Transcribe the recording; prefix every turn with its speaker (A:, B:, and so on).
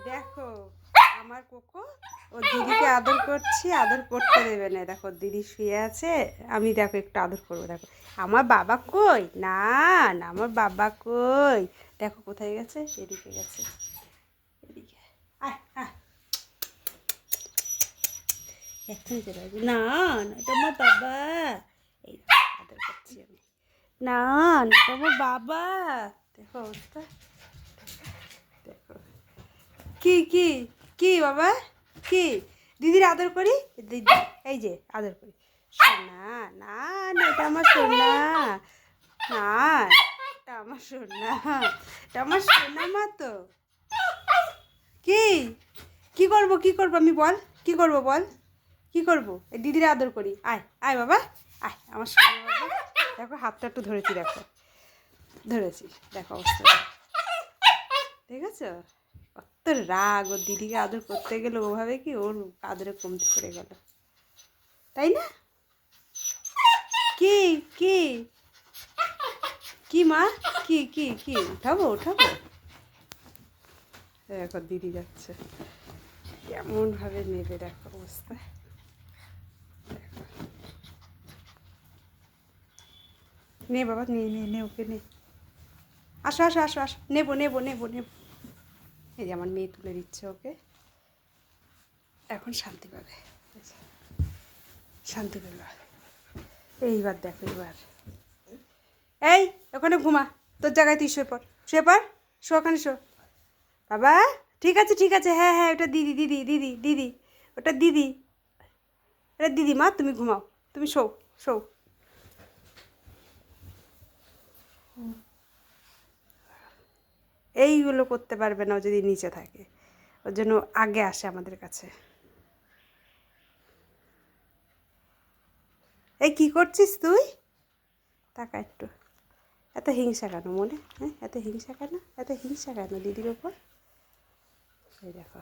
A: দেখো আমার কোকো ওর দিদিকে আদর করছি, আদর করতে দেবে না। দেখো দিদি শুয়ে আছে, আমি দেখো একটু আদর করবো। দেখো আমার বাবা কই, না না আমার বাবা কই, দেখো কোথায় গেছে, এদিকে গেছে, এদিকে আয় আয়, এক্ষুনি চলে আসবে। না না এটা আমার বাবা, এই আদর করছি আমি। না না এটা আমার বাবা, দেখো অবস্থা, দেখো কি কি কি বাবা, কি দিদির আদর করি, দিদি এই যে আদর করি, সোনা না না এটা আমার সোনা, না এটা আমার সোনা, এটা আমার সোনা মা তো। কি কি করবো, কি করবো আমি বল, কি করবো বল, কি করবো, এই দিদির আদর করি, আয় আয় বাবা, আয় আমার সোনা বাবা। দেখো হাতটা একটু ধরেছি, দেখো ধরেছি, দেখো অবস্থা, ঠিক আছে। কত রাগ, ওর দিদিকে আদর করতে গেলে ওভাবে কি ওর আদরে কমতি করে গেল, তাই না? কি কি কি মা, কি কি কি উঠাবো উঠাবো, দেখো দিদি যাচ্ছে কেমন ভাবে নেবে, দেখো অবস্থা, দেখো নে বাবা, নে নে নে ওকে নে, আসো আসো আসো আসো, নেবো নেবো নেবো নেবো, এই যে আমার মেয়ে তুলে দিচ্ছে ওকে, এখন শান্তি পাবে, শান্তি পেল। এইবার দেখো এবার, এই ওখানে ঘুমা, তোর জায়গায় তুই শুয়ে পড়, শুয়ে পড়, শো ওখানে শো বাবা, ঠিক আছে, হ্যাঁ হ্যাঁ ওটা দিদি দিদি দিদি দিদি, ওটা দিদি, এটা দিদি মা, তুমি ঘুমাও, তুমি শো শো। এইগুলো করতে পারবে না ও যদি নিচে থাকে, ওর জন্য আগে আসে আমাদের কাছে। এই কি করছিস তুই, তাকা একটু, এত হিংসা কেন মনে, হ্যাঁ এত হিংসা কেন, এত হিংসা কেন দিদির ওপর, এই দেখো